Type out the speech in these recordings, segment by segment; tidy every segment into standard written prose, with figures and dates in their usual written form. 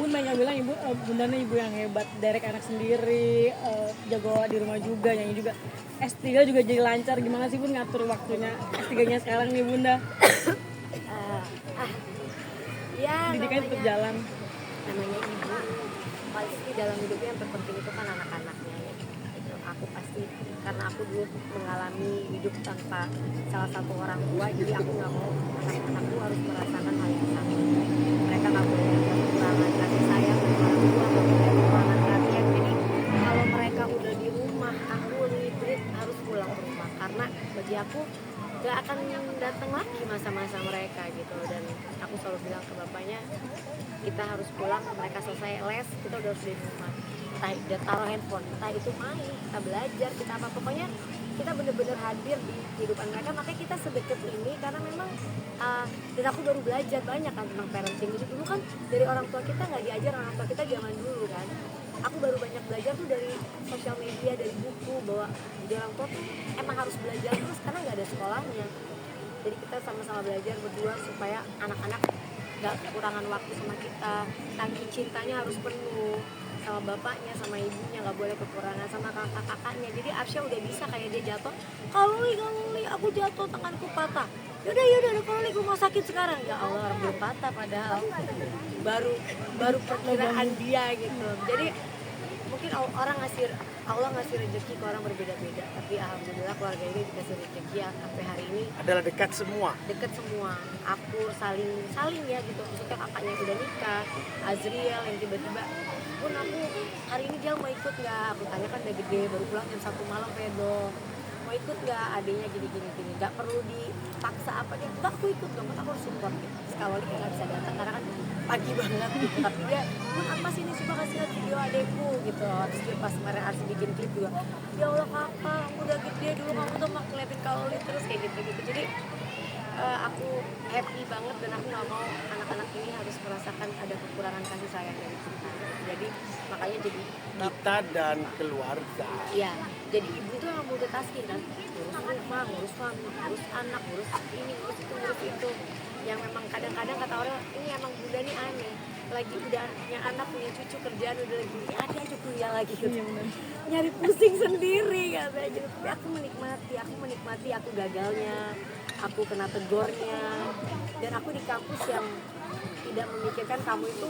Bun banyak bilang ibu, bundanya ibu yang hebat, derek anak sendiri, jago di rumah juga, nyanyi juga. S3 juga jadi lancar, gimana sih Bun ngatur waktunya S3-nya sekarang nih Bunda? Ya Pendidikan tetap jalan. namanya ibu pasti dalam hidupnya yang terpenting itu kan anak-anaknya ya. Gitu. Aku pasti karena aku dulu mengalami hidup tanpa salah satu orang tua, jadi aku nggak mau anak-anakku harus merasakan hal yang sama. Mereka nggak boleh ada kekurangan kasih sayang dari orang tua, nggak boleh ada kekurangan perhatian. Jadi kalau mereka udah di rumah, aku literally harus pulang ke rumah karena bagi aku gak akan datang lagi masa-masa mereka gitu. Dan aku selalu bilang ke bapaknya, kita harus pulang, mereka selesai les, kita udah harus di rumah, entah udah taruh handphone, entah itu main, kita belajar, kita apa, pokoknya kita bener-bener hadir di kehidupan mereka. Makanya kita sedekat ini karena memang dan aku baru belajar banyak kan tentang parenting. Jadi dulu kan dari orang tua kita nggak diajar, orang tua kita zaman dulu kan. Aku baru banyak belajar tuh dari sosial media, dari buku, bahwa di orang tua tuh emang harus belajar terus karena nggak ada sekolahnya. Jadi kita sama-sama belajar berdua supaya anak-anak nggak kekurangan waktu sama kita. Tangki cintanya harus penuh sama bapaknya, sama ibunya, nggak boleh kekurangan, sama kakak-kakaknya. Jadi Arsya udah bisa kayak dia jatuh, kalau li aku jatuh, tanganku patah, yaudah kalau li rumah sakit sekarang. Ya Allah, orang belum patah padahal baru perkiraan dia gitu. Jadi mungkin Allah ngasih rezeki ke orang berbeda-beda, tapi alhamdulillah keluarga ini dikasih rezeki ya sampai hari ini adalah dekat semua. Aku saling ya gitu. Maksudnya kakaknya udah nikah, Azriel yang tiba-tiba, Bun aku hari ini dia mau ikut nggak? Aku tanya kan udah gede, baru pulang jam 1 malam pedo, mau ikut nggak? Adiknya gini, nggak perlu dipaksa apa dia, nggak, aku ikut dong, aku harus support gitu. Sekali kayak nggak bisa datang karena kan pagi banget gitu, tapi dia, Bun apa sih ini, coba kasih lihat video adekku gitu. Terus dia pas kemarin Arsi bikin klip juga, ya Allah kakak, aku udah gede, dulu kamu tuh mak ngeliatin kalau terus kayak gitu. Jadi aku happy banget dan aku nggak mau anak-anak ini harus merasakan ada kekurangan kasih sayang dari kita. Jadi makanya jadi Kita dan keluarga. ya, jadi ibu tuh yang multitasking kan, ngurus rumah, ngurus suami, ngurus anak, ngurus ini, ngurus itu, ngurus itu. Yang memang kadang-kadang kata orang, ini emang bunda nih aneh, lagi udah punya anak, punya cucu, kerjaan udah lagi, ada aja kuliah lagi gitu. Nyari pusing sendiri katanya gitu. Tapi aku menikmati aku gagalnya, aku kena tegurnya, dan aku di kampus yang tidak memikirkan kamu itu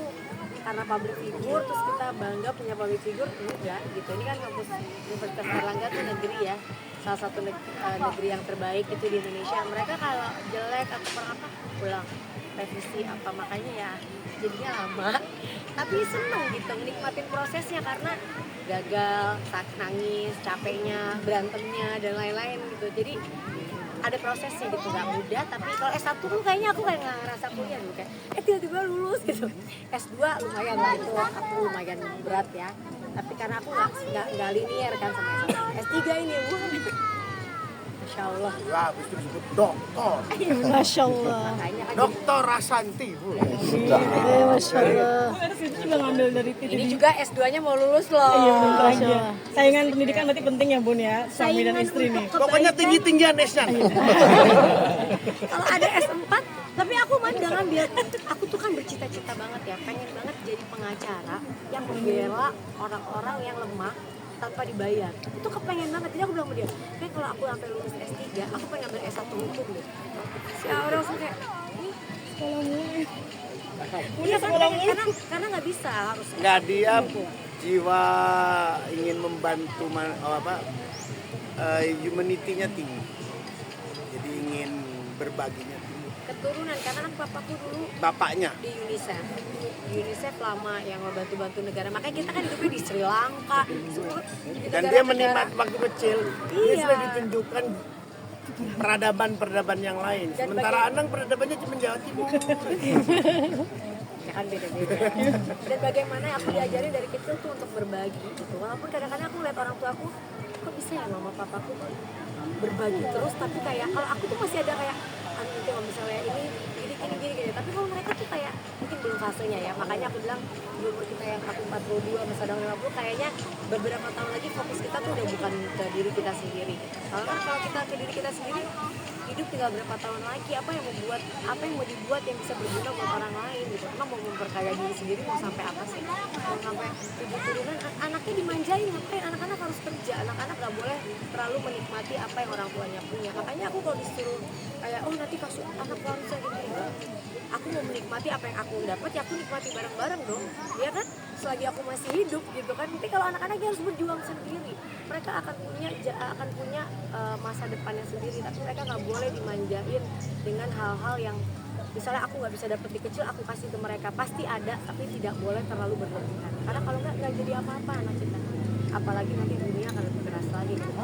karena public figure terus kita bangga punya public figure, enggak gitu. Ini kan kampus Universitas Airlangga tuh negeri ya, salah satu negeri yang terbaik itu di Indonesia. Mereka kalau jelek atau kurang apa pulang revisi apa, makanya ya jadinya lama tapi seneng gitu menikmatin prosesnya karena gagal, nangis, capeknya, berantemnya dan lain-lain gitu. Jadi ada prosesnya gitu, nggak mudah. Tapi kalau S1 tuh kayaknya aku kayak nggak ngerasa kuliah dulu, kayak tiba-tiba lulus gitu. S2 lumayan lah, itu aku lumayan berat ya, tapi karena aku nggak linear kan sama S3 ini. Wah, Masya Allah. Ya, habis itu disebut doktor. Masya Allah. Makanya kan Doktor Rasanti. Masya Allah. Itu juga ngambil dari titik. ini juga S2-nya mau lulus loh. Iya, bentar aja. Saingan pendidikan berarti penting ya Bun ya, suami dan istri nih. Pokoknya tinggi-tinggian S-nya. Kalau ada S4, tapi aku mah jangan biar, aku tuh kan bercita-cita banget ya, pengen banget jadi pengacara yang membela orang-orang yang lemah tanpa dibayar. Itu kepengen banget. Jadi aku bilang sama dia, kayak kalau aku sampai lulus S3, aku pengen ambil S1 hukum deh. Si orang langsung kayak, ini Sekolah mulu. iya kan pengen, karena nggak bisa, harus Nggak, dia jiwa ingin membantu humanity-nya tinggi. Jadi ingin berbaginya tinggi. keturunan, karena kan papaku dulu Bapaknya. di UNICEF lama yang membantu negara. Makanya kita kan hidupnya di Sri Lanka, semua di Dan dia negara-negara. menikmati waktu kecil. Dia Iya. sudah ditunjukkan peradaban yang lain. Dan Sementara Anang peradabannya cuma Jawa Timur. Ya kan beda-beda. Dan bagaimana aku diajarin dari kecil tuh untuk berbagi gitu. Walaupun kadang-kadang aku lihat orang tua aku, kok bisa ya mama papaku tuh berbagi terus, tapi kayak kalau aku tuh masih ada kayak nanti kalau misalnya ini gini. Tapi kalau mereka tuh kayak mungkin belum fasenya ya. Makanya aku bilang di umur kita yang aku 42 masa sedang 50, kayaknya beberapa tahun lagi fokus kita tuh udah bukan ke diri kita sendiri. Kalau kita ke diri kita sendiri, hidup tinggal berapa tahun lagi, apa yang mau dibuat yang bisa berguna buat orang lain gitu. Emang mau memperkaya diri sendiri mau sampai apa sih? Mau sampai tujuh-tujuan anaknya dimanjain, ngapain? Anak-anak harus kerja, anak-anak gak boleh terlalu menikmati apa yang orang tuanya punya. Makanya aku kalau disuruh kayak nanti kasih anak bangsa gitu, enggak. Aku mau menikmati apa yang aku dapat, ya aku nikmati bareng-bareng dong, ya kan? Selagi aku masih hidup gitu kan. Tapi kalau anak-anaknya harus berjuang sendiri, mereka akan punya masa depannya sendiri. Tapi mereka nggak boleh dimanjain dengan hal-hal yang misalnya aku nggak bisa dapet di kecil, aku kasih ke mereka. Pasti ada, tapi tidak boleh terlalu berlebihan. Karena kalau nggak jadi apa-apa anak kita. Apalagi nanti dunia akan lebih keras lagi gitu.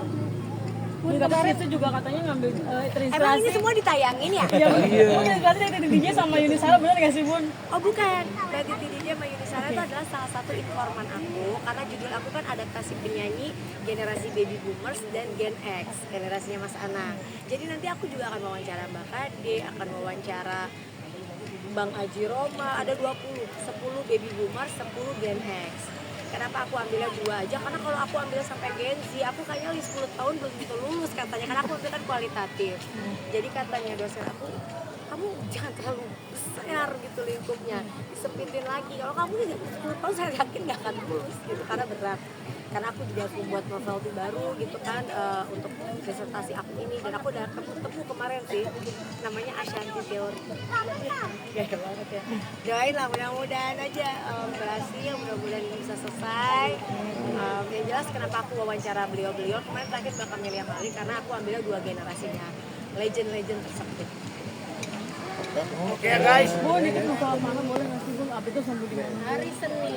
Bun, kemarin itu juga katanya ngambil terinspirasi. Emang ini semua ditayangin ya? Iya, Bun, terinspirasi dari DJ sama Yuni Sara, bener gak sih, Bun? Oh bukan, Radit DJ sama Yuni Sara itu adalah salah satu informan aku. Karena judul aku kan adaptasi penyanyi generasi baby boomers dan Gen X, generasinya Mas Anang. Jadi nanti aku juga akan wawancara Mbak Kade, akan wawancara Bang Aji Roma, ada 10 baby boomers, 10 Gen X. Kenapa aku ambilnya 2 aja? Karena kalau aku ambil sampai Gen Z, aku kayaknya 10 tahun belum tentu lulus katanya. Karena aku ambil kan kualitatif. Jadi katanya dosen aku, kamu jangan terlalu besar gitu lingkupnya, disepitin lagi. Kalau kamu 10 tahun saya yakin gak akan lulus gitu, karena berat. Karena aku juga harus membuat novel baru gitu kan, untuk disertasi aku ini. Dan aku udah ketemu kemarin sih, namanya Ashanti Theory. Gaya banget ya. Doain lah, mudah-mudahan aja berhasil, mudah-mudahan ini bisa selesai. Yang jelas kenapa aku wawancara beliau-beliau kemarin terakhir Mbak Camelia Malik, karena aku ambilnya 2 generasinya legend-legend tersebut. Oke guys. Bun, dikit mau soal mana boleh nggak sih, Bun? Apa itu sampai di mana? Hari Senin.